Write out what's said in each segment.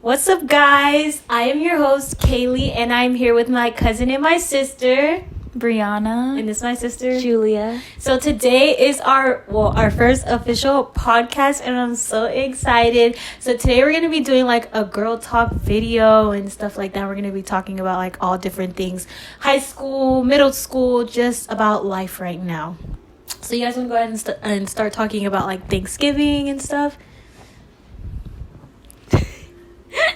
What's up, guys? I am your host, Kaylee, and I'm here with my cousin and my sister, Brianna. and this is my sister, Julia. So today is our first official podcast, and I'm so excited. So today we're going to be doing like a girl talk video and stuff like that. We're going to be talking about like all different things. High school, middle school, just about life right now. So you guys want to go ahead and start talking about like Thanksgiving and stuff?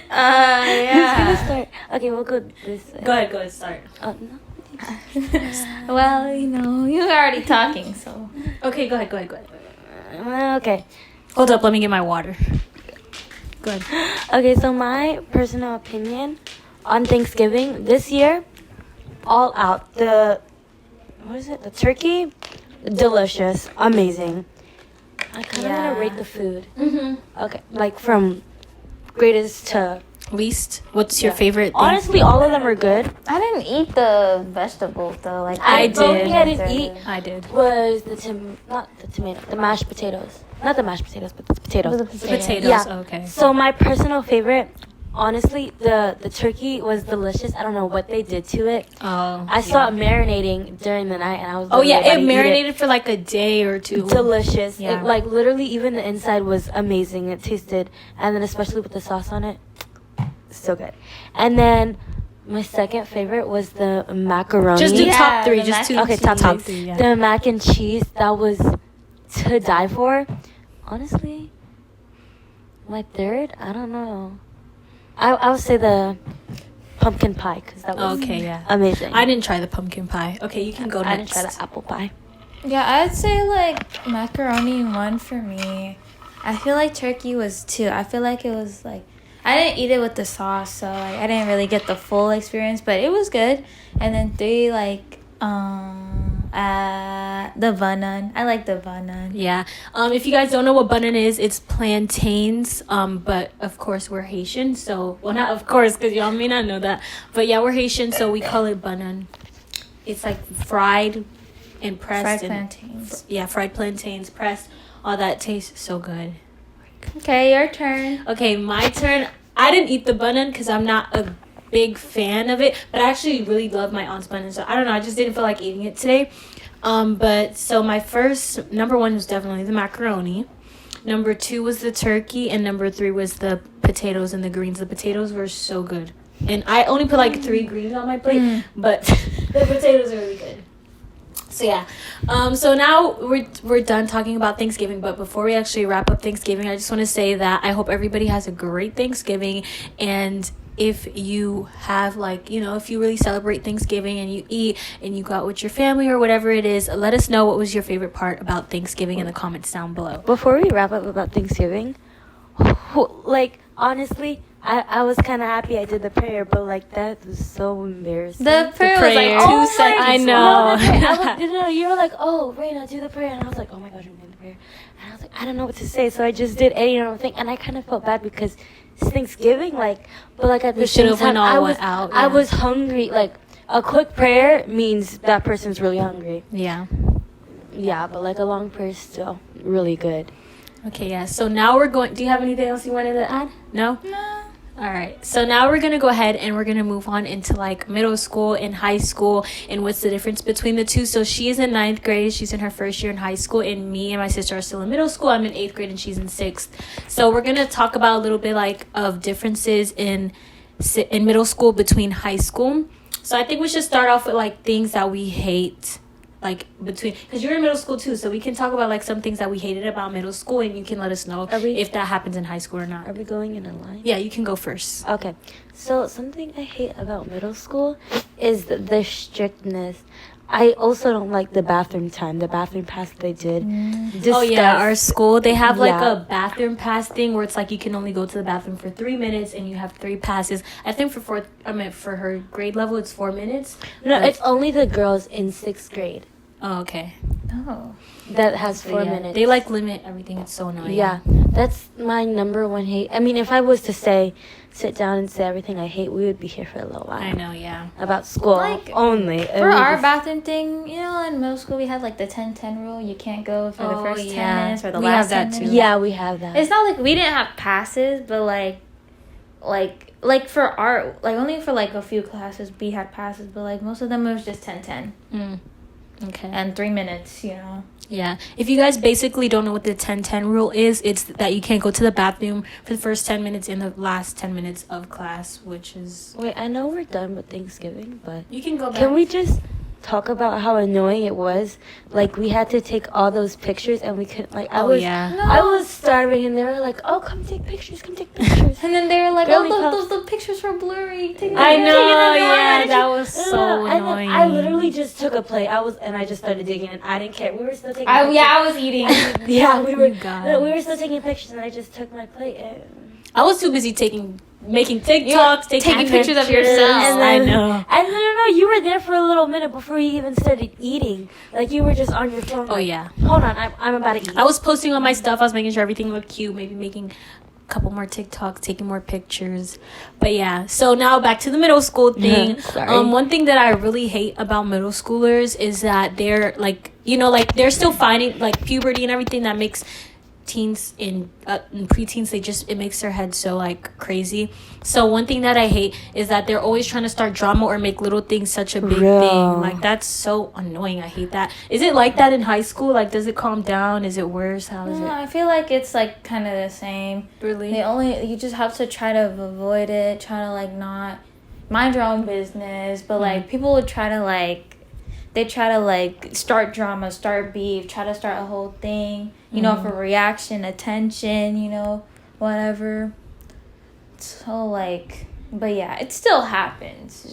Who's gonna start? Okay, we'll go this way. Go ahead, start. Oh, no. Well, you were already talking, so. Okay, go ahead. Okay. Hold up, let me get my water. Go ahead. Okay, so my personal opinion on Thanksgiving this year, all out. The turkey, delicious, amazing. I kind of want to rate the food. Mm-hmm. Okay, like from greatest to Least, what's your favorite thing? honestly, all of them are good. I didn't eat the vegetables, though. Like I The only did. thing I didn't eat I did. was the mashed potatoes. Not the mashed potatoes, but the potatoes. The Potatoes, Yeah. okay. So my personal favorite, honestly, the turkey was delicious. I don't know what they did to it. Oh, I saw it marinating during the night, and I was. Oh yeah, literally it about to eat marinated for like a day or two. Delicious. Yeah. It, like literally, even the inside was amazing. It tasted, and then especially with the sauce on it, so good. And then my second favorite was the macaroni. Just do Yeah, top three. the Just mac two. and Okay, cheese. top. Three, yeah. The mac and cheese, that was to die for. Honestly, my third, I don't know. I would say the pumpkin pie because that was Okay, yeah. amazing. I didn't try the pumpkin pie. Okay, you can go I next. didn't try the apple pie. Yeah, I'd say like macaroni 1 for me. I feel like turkey was 2. I feel like it was like I didn't eat it with the sauce, so like I didn't really get the full experience, but it was good. And then 3, like the banan. I like the banan. Yeah. If you guys don't know what banan is, it's plantains. But of course we're Haitian, so not of course because y'all may not know that. But yeah, we're Haitian, so we call it banan. It's like fried and pressed. Fried and plantains. fried plantains pressed. All that tastes so good. Okay, your turn. Okay, my turn. I didn't eat the banan because I'm not a big fan of it, but I actually really love my aunt's banan, so I don't know, I just didn't feel like eating it today. But so my number 1 was definitely the macaroni. Number 2 was the turkey, and number 3 was the potatoes and the greens. The potatoes were so good, and I only put like 3 greens on my plate, but the potatoes are really good. So yeah, so now we're done talking about Thanksgiving, but before we actually wrap up Thanksgiving, I just want to say that I hope everybody has a great Thanksgiving. And if you have if you really celebrate Thanksgiving and you eat and you go out with your family or whatever it is, let us know what was your favorite part about Thanksgiving in the comments down below. Before we wrap up about Thanksgiving, like honestly, I was kind of happy I did the prayer, but like that was so embarrassing. The prayer was like prayer. 2 seconds. I No, know. you were like, oh, Raina, do the prayer, and I was like, oh my gosh, I'm doing the prayer, and I was like, I don't know what to say, so I just did any and everything, and I kind of felt bad because it's Thanksgiving, but at the We same should've time, went all I was out, I yeah. was hungry. Like a quick prayer means that person's really hungry. Yeah. Yeah, but like a long prayer is still really good. Okay, yeah. So now we're going. Do you have anything else you wanted to add? No? No. All right. So now we're going to go ahead and we're going to move on into like middle school and high school and what's the difference between the two. So she is in 9th grade. She's in her first year in high school, and me and my sister are still in middle school. I'm in 8th grade and she's in 6th. So we're going to talk about a little bit like of differences in middle school between high school. So I think we should start off with like things that we hate. Like between, because you're in middle school too, so we can talk about like some things that we hated about middle school, and you can let us know if that happens in high school or not. Are we going in a line? Yeah, you can go first. Okay, so something I hate about middle school is the strictness. I also don't like the bathroom time, the bathroom pass they did. Oh yeah, our school, they have like Yeah. a bathroom pass thing where it's like you can only go to the bathroom for 3 minutes and you have 3 passes. I think for her grade level it's 4 minutes. No, But- it's only the girls in 6th grade Oh, okay. Oh. that has So, 4 yeah, minutes. they like limit everything. It's so annoying. Yeah, that's my number 1 hate. I mean, if I was to sit down and say everything I hate, we would be here for a little while. I know, yeah. About school Like, only. For our bathroom thing, in middle school we had like the 10-10 rule. You can't go for the Oh, first 10 yeah. minutes or the We last have that 10 too. minutes. Yeah, we have that. It's not like we didn't have passes, but like like for art, like only for like a few classes we had passes, but like most of them it was just 10-10 Okay. and 3 minutes, you know. Yeah. If you guys basically don't know what the 10-10 rule is, it's that you can't go to the bathroom for the first 10 minutes in the last 10 minutes of class, which is... Wait, I know we're done with Thanksgiving, but You can go back. can we just talk about how annoying it was? Like, we had to take all those pictures and we couldn't, like, I was starving and they were like, oh, come take pictures. And then they were like, Girly oh, pop. those pictures were blurry. I know, yeah, and that was so and annoying. then I literally just took a plate. I just started digging and I didn't care. We were still taking pictures. I was eating. Yeah, we were. God. No, we were still taking pictures, and I just took my plate. I was too busy making TikToks, taking pictures of yourself. And I then, know. And no, you were there for a little minute before you even started eating. Like you were just on your phone. Oh like, yeah. Hold on, I'm about to eat. I was posting on my stuff. I was making sure everything looked cute. Maybe making a couple more TikToks, taking more pictures. But yeah. So now back to the middle school thing. Sorry. One thing that I really hate about middle schoolers is that they're like, like they're still finding like puberty and everything that makes teens in preteens, it makes their head so like crazy. So one thing that I hate is that they're always trying to start drama or make little things such a big thing. Like that's so annoying. I hate that. Is it like that in high school? Like does it calm down? Is it worse? How is it? I feel like it's like kind of the same. Really? You just have to try to avoid it, try to like not mind your own business, but like people would try to like start drama, start beef, try to start a whole thing, you know, for reaction, attention, you know, whatever. So like, but yeah, it still happens.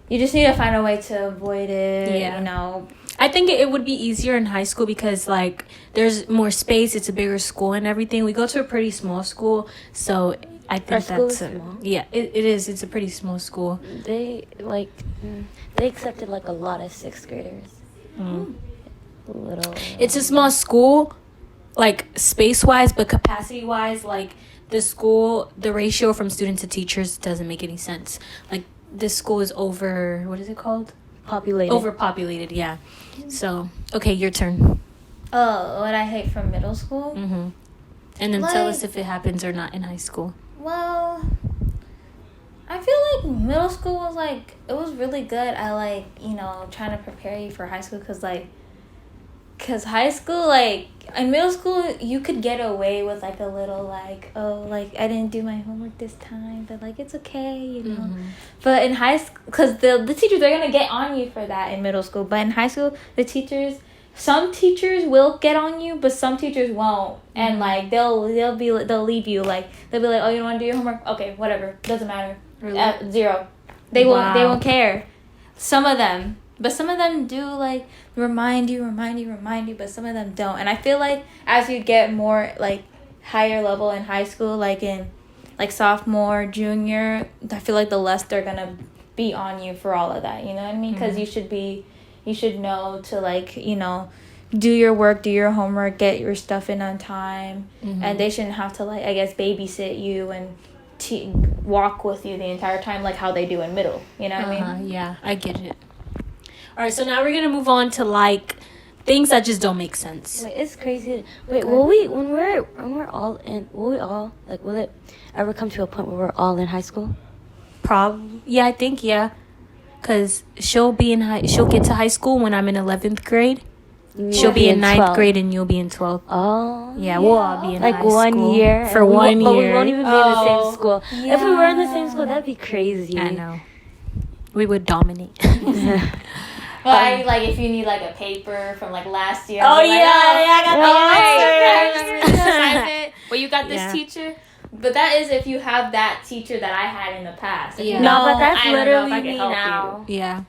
You just need to find a way to avoid it. Yeah. You know. I think it would be easier in high school because like there's more space. It's a bigger school and everything. We go to a pretty small school, so I think Our school that's is small. Yeah, it is. It's a pretty small school. They accepted like a lot of 6th graders. Little. It's a small school, like space wise, but capacity wise, like the ratio from students to teachers doesn't make any sense. Like this school is what is it called? Overpopulated, yeah. So, okay, your turn. Oh, what I hate from middle school? Mm-hmm. And then tell us if it happens or not in high school. Well, I feel like middle school was like, it was really good at like, you know, trying to prepare you for high school because high school, like, in middle school, you could get away with like a little like, oh, like I didn't do my homework this time, but like it's okay, you know. Mm-hmm. But in high school, because the teachers, they're going to get on you for that in middle school. But in high school, some teachers will get on you, but some teachers won't, and like they'll leave you, like they'll be like, oh, you don't want to do your homework, okay, whatever, doesn't matter. Really? 0. They won't care. Some of them do like remind you, but some of them don't. And I feel like as you get more like higher level in high school, like in like sophomore, junior, I feel like the less they're gonna be on you for all of that. You know what I mean? Because you should know to like, you know, do your work, do your homework, get your stuff in on time, and they shouldn't have to like, I guess, babysit you and walk with you the entire time like how they do in middle. You know what I mean? Yeah, I get it. All right, so now we're gonna move on to like things that just don't make sense. Wait, it's crazy. Wait, will it ever come to a point where we're all in high school? Probably. Yeah, I think because she'll get to high school when I'm in 11th grade. She'll be in 9th grade and you'll be in 12th. Oh. Yeah, we'll all be in like high school. 1 year. For 1 year. But we won't even be in the same school. Yeah. If we were in the same school, that'd be crazy. I know. We would dominate. Well, like if you need like a paper from like last year. Oh, like, yeah, I got I the remember this assignment where you got this Yeah. teacher. But that is if you have that teacher that I had in the past. If Yeah. you No, don't, but that's I don't know if literally I can me help now. Yeah.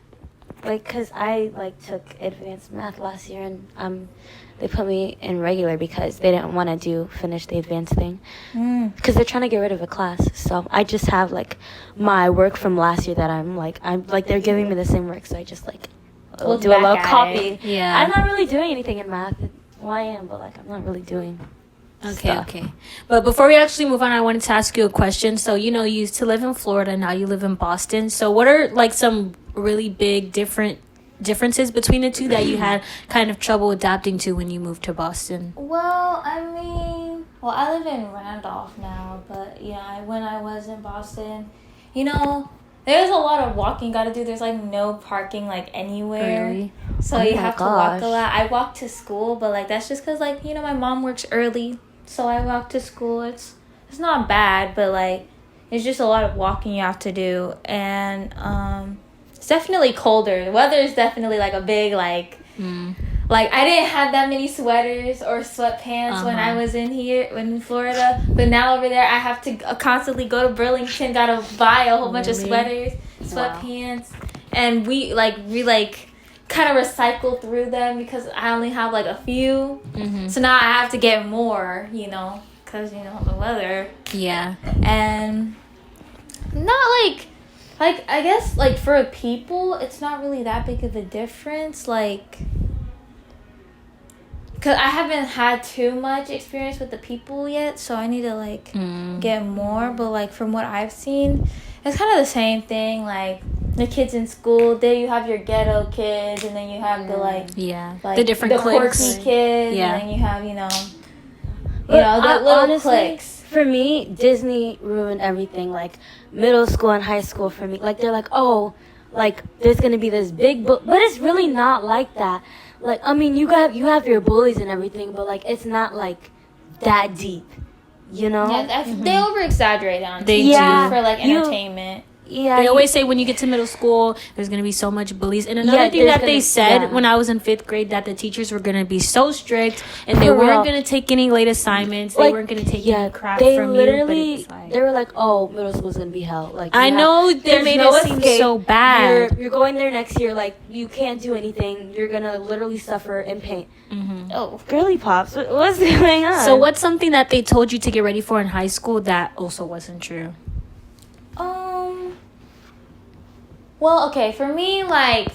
Like, cause I like took advanced math last year, and they put me in regular because they didn't want to finish the advanced thing. Cause they're trying to get rid of a class. So I just have like my work from last year that I'm like they're giving me the same work, so I just like Look do a little back at copy. it. Yeah. I'm not really doing anything in math. Well, I am, but like I'm not really doing. Okay, stuff. okay. But before we actually move on, I wanted to ask you a question. So, you used to live in Florida, now you live in Boston. So, what are like some really big differences between the two that you had kind of trouble adapting to when you moved to Boston? Well, I mean, Well, I live in Randolph now, but yeah, when I was in Boston, you know, there's a lot of walking you gotta do. There's like no parking like anywhere. Really? So Oh you my have to walk a gosh. lot. I walk to school, but like that's just because like you know my mom works early, so I walk to school. It's not bad, but like it's just a lot of walking you have to do, and it's definitely colder. The weather is definitely like a big like. Like I didn't have that many sweaters or sweatpants when I was in Florida, but now over there I have to constantly go to Burlington, gotta buy a whole bunch of sweaters, sweatpants, and we kind of recycle through them because I only have like a few, so now I have to get more, because the weather. Yeah. And not like I guess like for people it's not really that big of a difference, like. Because I haven't had too much experience with the people yet, so I need to, get more. But, like, from what I've seen, it's kind of the same thing. Like, the kids in school, there you have your ghetto kids, and then you have the different cliques. quirky kids, Yeah. and then you have, But the little honestly, cliques. for me, Disney ruined everything. Like, middle school and high school for me. Like, they're like, oh, like, there's going to be this big book. But it's really not like that. Like, I mean, you have your bullies and everything, but, like, it's not, like, that deep, you know? Yeah, they over-exaggerate on They TV do. for, like, You- entertainment. Yeah. They always say when you get to middle school, there's going to be so much bullies. And another Yeah, thing there's that they gonna- said yeah. when I was in 5th grade, that the teachers were going to be so strict and they For weren't real. going to take any late assignments. They weren't going to take any crap they from literally, you. But it's like, they were like, oh, middle school's going to be hell. Like, I know they there's made no it seem escape. so bad. You're going there next year, like, you can't do anything. You're going to literally suffer in pain. Oh. Girly pops, what's going on? So what's something that they told you to get ready for in high school that also wasn't true? Well, okay, for me, like,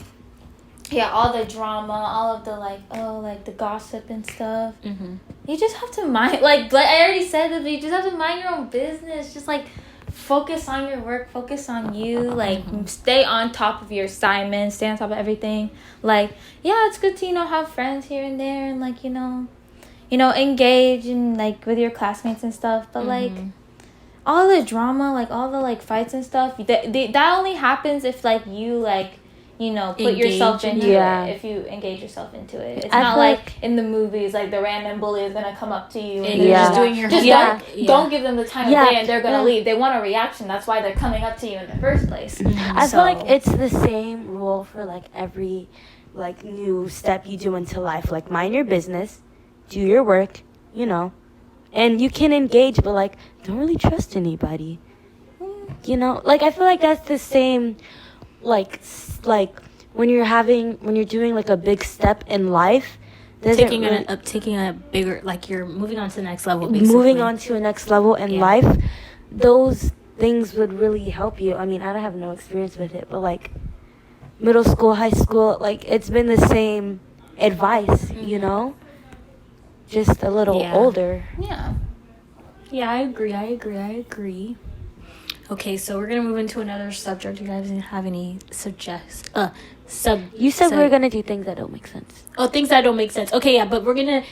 yeah, all the drama, all of the, like, the gossip and stuff. You just have to mind, like I already said that, you just have to mind your own business. Just, like, focus on your work, focus on you, like, stay on top of your assignments, stay on top of everything. Like, yeah, it's good to, have friends here and there and, like, engage and, like, with your classmates and stuff. But, like, all the drama, like, all the, like, fights and stuff, that only happens if, like, you, like, put yourself Engage. into Yeah. it. If you engage yourself into it. It's I not feel like in the movies, like, the random bully is going to come up to you. And they're you're just doing your Just homework. don't give them the time Yeah. of day and they're going to Yeah. leave. They want a reaction. That's why they're coming up to you in the first place. I feel like it's the same rule for, like, every, like, new step you do into life. Like, mind your business, do your work, and you can engage, but, like, don't really trust anybody. Like, I feel like that's the same, like when you're doing, like, a big step in life. taking a bigger, like, you're moving on to the next level, basically. Moving on to a next level in life, those things would really help you. I mean, I don't have no experience with it, but, like, middle school, high school, like, it's been the same advice, just a little older. Yeah. Yeah, I agree. Okay, so we're gonna move into another subject. You guys have any You said we were gonna do things that don't make sense. Oh, things that don't make sense. Okay, yeah, but we're gonna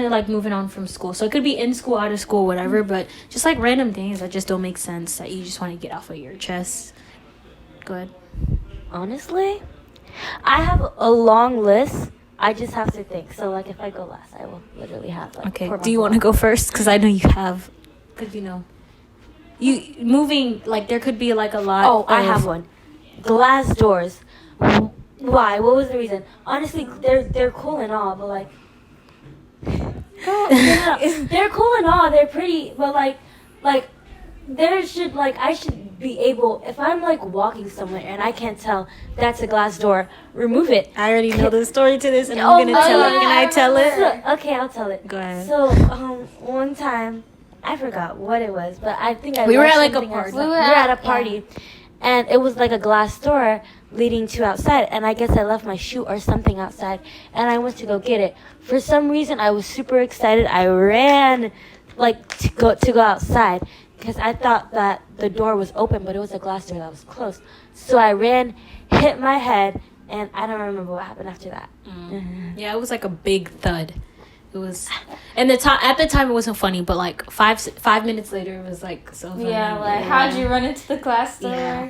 like moving on from school. So it could be in school, out of school, whatever. But just like random things that just don't make sense that you just want to get off of your chest. Go ahead. Honestly, I have a long list. I just have to think. So, like, if I go last, I will literally have, like. Okay. Do you want to go first? Because I know you have. Because you moving, like, there could be like a lot. Oh, I have one. Glass doors. Why? What was the reason? Honestly, they're cool and all, but, like. They're cool and all. They're pretty, but, like I should be able, if I'm, like, walking somewhere and I can't tell that's a glass door, remove it. I already know the story to this, and Oh, I'm gonna tell yeah, it. Can I tell it? So, okay, I'll tell it. Go ahead. So, one time, I forgot what it was, but I think We were left at, like, a something party. outside. We We were were at at- a party, and it was like a glass door leading to outside, and I guess I left my shoe or something outside, and I went to go get it. For some reason, I was super excited. I ran, like, to go outside, because I thought that the door was open, but it was a glass door that was closed. So I ran, hit my head, and I don't remember what happened after that. Yeah, it was like a big thud. It It was, and the time at the time it wasn't funny, but like 5 minutes later it was like so funny. Yeah, like how'd you run into the class door? Yeah.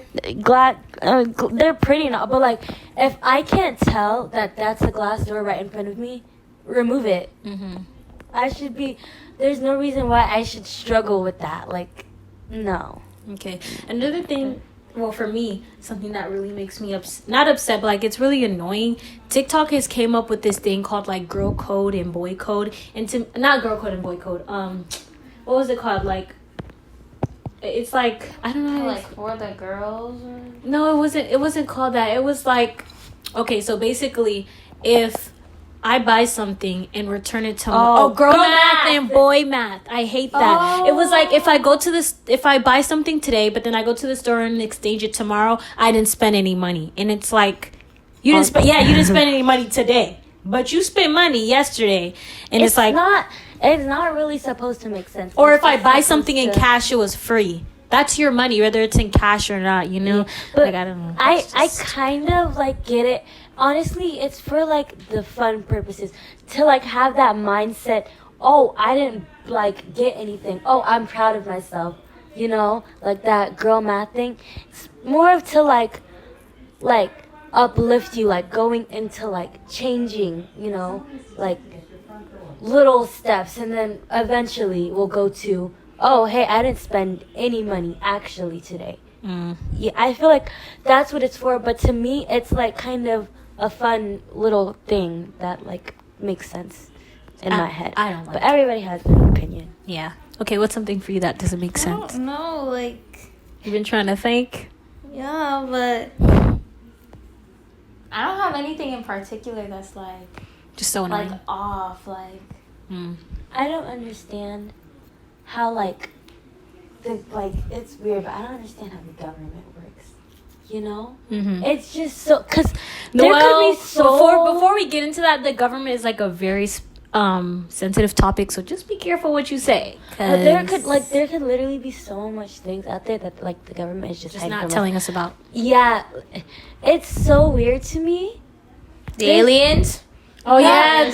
They're pretty now, but like if I can't tell that that's a glass door right in front of me, remove it. Mm-hmm. I should be. There's no reason why I should struggle with that. Like, no. Okay. Another thing, well, for me, something that really makes me not upset, but like it's really annoying. TikTok has came up with this thing called like girl code and boy code, and not girl code and boy code. What was it called? Like, it's like I don't know. Like for the girls. Or... No, it wasn't. It wasn't called that. It was like, okay, so basically, if I buy something and return it to girl math and boy math. I hate that. It was like if I buy something today, but then I go to the store and exchange it tomorrow, I didn't spend any money. And it's like you didn't spend any money today, but you spent money yesterday. And it's like it's not really supposed to make sense. Or if I buy something in cash, it was free. That's your money, whether it's in cash or not, you know? But like I don't know. I kind of like get it. Honestly, it's for like the fun purposes to like have that mindset. Oh, I didn't like get anything. Oh, I'm proud of myself. You know, like that girl math thing. It's more of to like uplift you, like going into like changing. You know, like little steps, and then eventually we'll go to, oh, hey, I didn't spend any money actually today. Yeah, I feel like that's what it's for. But to me, it's like kind of a fun little thing that like makes sense in my head. I don't like but everybody has an opinion. Yeah. Okay, what's something for you that doesn't make sense? I don't know, like You've been trying to think? yeah, but I don't have anything in particular that's like Just so annoying. like off, like I don't understand how like it's weird, but I don't understand how the government works. You know, it's just so because there could be so. Before we get into that, the government is like a very sensitive topic, so just be careful what you say. But there could literally be so much things out there that like the government is just hiding not from telling us. us about. Yeah, it's so weird to me. the aliens. Oh yeah,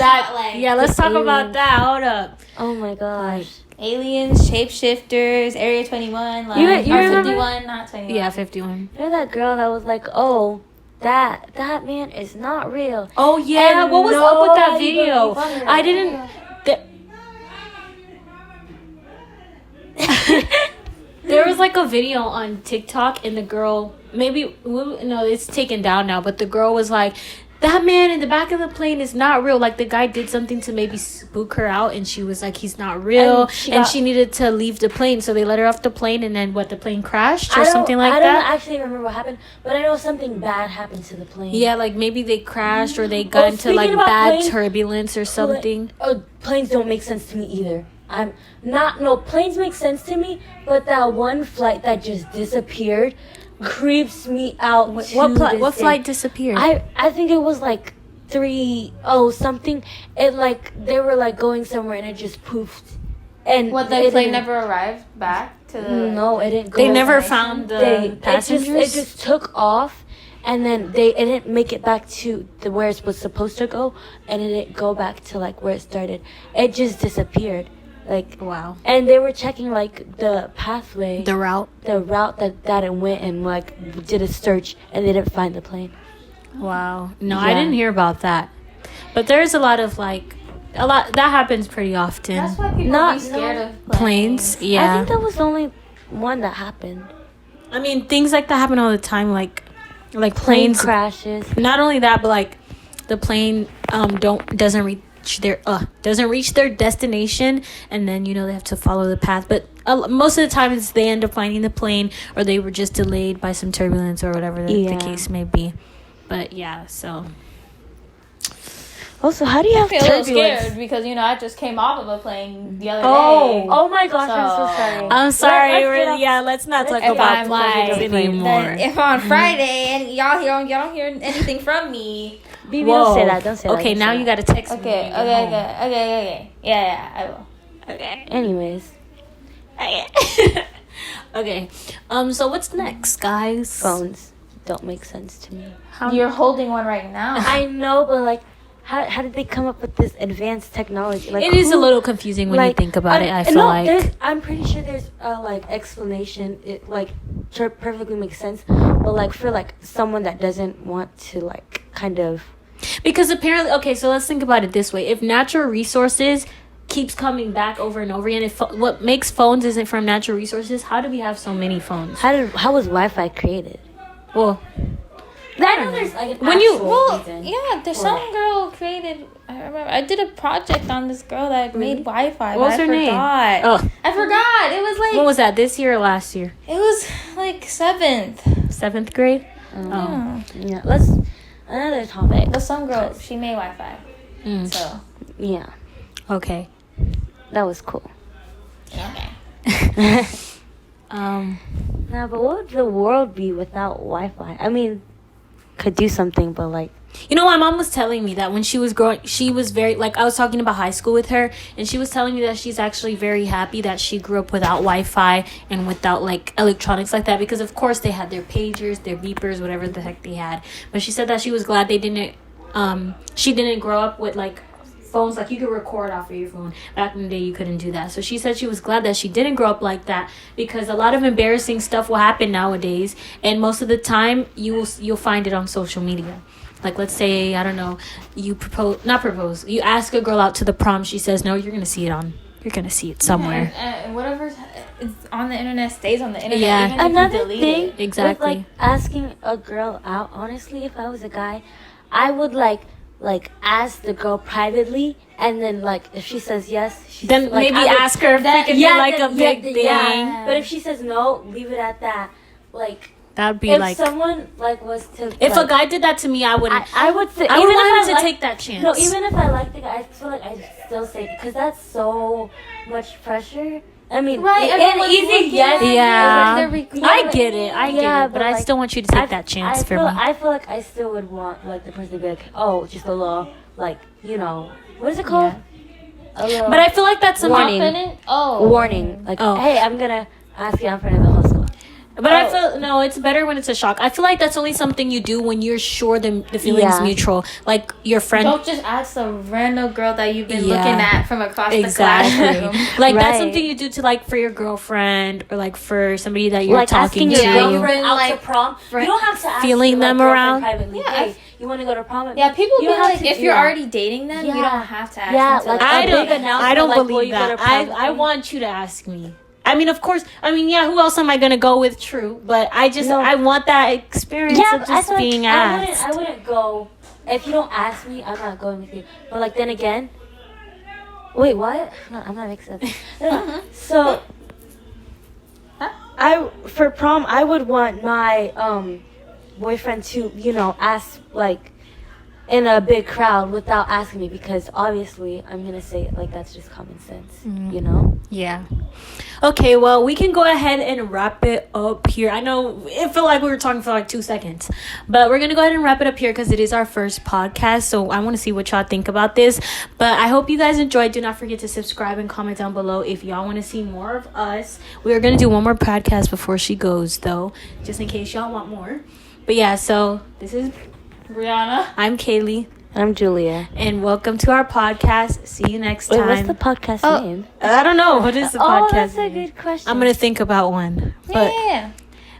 let's talk about that. Hold up. Oh my gosh. Aliens, shapeshifters, Area 21, like You or remember? 51, not 21. Yeah, 51. You know that girl that was like, oh, that man is not real. Oh yeah, And what was up with that nobody video? believed her. I didn't. There was like a video on TikTok, and the girl it's taken down now, but the girl was like, that man in the back of the plane is not real. Like the guy did something to maybe spook her out, and she was like, he's not real, and she needed to leave the plane, so they let her off the plane, and then the plane crashed or something like that. I don't actually remember what happened, but I know something bad happened to the plane. Yeah, like maybe they crashed or they got into like bad turbulence or something. Planes don't make sense to me either. Planes make sense to me, but that one flight that just disappeared creeps me out. What flight disappeared? I think it was like 3:00 something. It like they were like going somewhere and it just poofed. And the plane never arrived back to the. No, it didn't go. They never found the passengers. It just took off, and then it didn't make it back to where it was supposed to go, and it didn't go back to like where it started. It just disappeared. Like wow. And they were checking like the pathway, the route that it went, and like did a search, and they didn't find the plane. Wow. No, I didn't hear about that. But there's a lot that happens pretty often. That's why people be scared of planes. Yeah. I think that was the only one that happened. I mean, things like that happen all the time, like Plane planes crashes. Not only that, but like the plane doesn't reach their destination, and then they have to follow the path. But most of the time they end up finding the plane, or they were just delayed by some turbulence or whatever the case may be. But yeah, so also, how do you have I feel a little turbulence? scared because I just came off of a plane the other day. Oh my gosh, I'm so sorry. I'm sorry. Let's Let's not talk If about I'm planes like, anymore. If on Friday and y'all don't hear anything from me. Bibi, don't say that. Don't say that. Okay, now you gotta text me. Okay. Yeah, I will. Okay. Anyways. Okay. So what's next, guys? Phones don't make sense to me. You're holding one right now. I know, but like, how did they come up with this advanced technology? Like, It is a little confusing when you think about it. I feel like I'm pretty sure there's a like explanation. It like perfectly makes sense, but like for like someone that doesn't want to like kind of because apparently, okay, so let's think about it this way: if natural resources keeps coming back over and over again, if what makes phones isn't from natural resources, how do we have so many phones? how was Wi-Fi created? Well, I know there's like an When you- actual Well, reason. yeah, there's some girl created. I remember I did a project on this girl that made Wi-Fi. What was but her I name? forgot. Oh. I forgot. It was like when was that? This year or last year? it was like 7th. 7th grade. Yeah. Yeah, let's another topic. But some girl, she made Wi-Fi. Mm. So Yeah, Okay. that was cool. okay. Nah, but what would the world be without Wi-Fi? I mean, could do something, but like, You know, my mom was telling me that when she was growing, she was very, like, I was talking about high school with her, and she was telling me that she's actually very happy that she grew up without Wi-Fi and without, like, electronics like that, because, of course, they had their pagers, their beepers, whatever the heck they had. But she said that she was glad they didn't, she didn't grow up with, like, phones, like, you could record off of your phone. Back in the day, you couldn't do that. So she said she was glad that she didn't grow up like that, because a lot of embarrassing stuff will happen nowadays, and most of the time, you'll find it on social media. Like, let's say, I don't know, you you ask a girl out to the prom, she says no, you're gonna see it somewhere. And whatever is on the internet stays on the internet. Yeah. Even if you another delete thing it. Exactly. with like asking a girl out. Honestly, if I was a guy, I would like ask the girl privately, and then like if she says yes, Then like, maybe I would- ask her if it could be like a big thing. Yeah. But if she says no, leave it at that. Like That'd be if like, someone like was to if like, a guy did that to me, I wouldn't. I would say I would even want if him to like- take that chance. No, even if I like the guy, I feel like I still say because that's so much pressure. I mean, Right, and everyone's easy looking yes. at you, Yeah. like, they're recording. I get it, Yeah, but but I like, still want you to take that chance for me. I feel like I still would want like the person to be like, oh, just a little, like, you know, what is it called? A little But I feel like that's something. Warning. Confident? Oh. warning, like, Oh. hey, I'm gonna ask you out in front of the whole school. But I feel no, it's better when it's a shock. I feel like that's only something you do when you're sure the feeling's Yeah. mutual. Like your friend. Don't just ask some random girl that you've been Yeah. looking at from across Exactly. the classroom. Like that's Right. something you do to like for your girlfriend or like for somebody that you're Like talking asking to. your Yeah. girlfriend out Like, to prom. You don't have to ask feeling your, them girlfriend around. privately. Yeah, Hey, you want to go to prom? with me? Yeah, people You be don't have like, to if do you're that. already dating them, you Yeah. don't have to ask Yeah, them to, like, I a don't. big announcement, I don't like, will believe you go that. to prom with I me? want you to ask me. I mean, of course. I mean, yeah. Who else am I gonna go with? True, but I just No. I want that experience Yeah, of but I just feel like being I asked. wouldn't go if you don't ask me. I'm not going with you. But like then again, wait, what? No, I'm not making sense. No, so, for prom, I would want my boyfriend to ask like in a big crowd without asking me, because obviously I'm gonna say it like that's just common sense, you know. Yeah. Okay, well, we can go ahead and wrap it up here. I know it felt like we were talking for like 2 seconds, but we're going to go ahead and wrap it up here because it is our first podcast. So I want to see what y'all think about this. But I hope you guys enjoyed. Do not forget to subscribe and comment down below if y'all want to see more of us. We are going to do one more podcast before she goes, though, just in case y'all want more. But yeah, so this is Brianna. I'm Kaylee, I'm Julia. and welcome to our podcast. See you next Wait, time. what's the podcast Oh. name? I don't know. What is the podcast? Oh, that's a name? good question. I'm gonna think about one. But Yeah.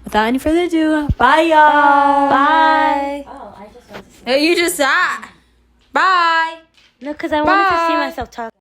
without any further ado, bye y'all. Bye. Oh, I just wanted to say. No, you just Bye. No, because I wanted to see Bye. myself talk.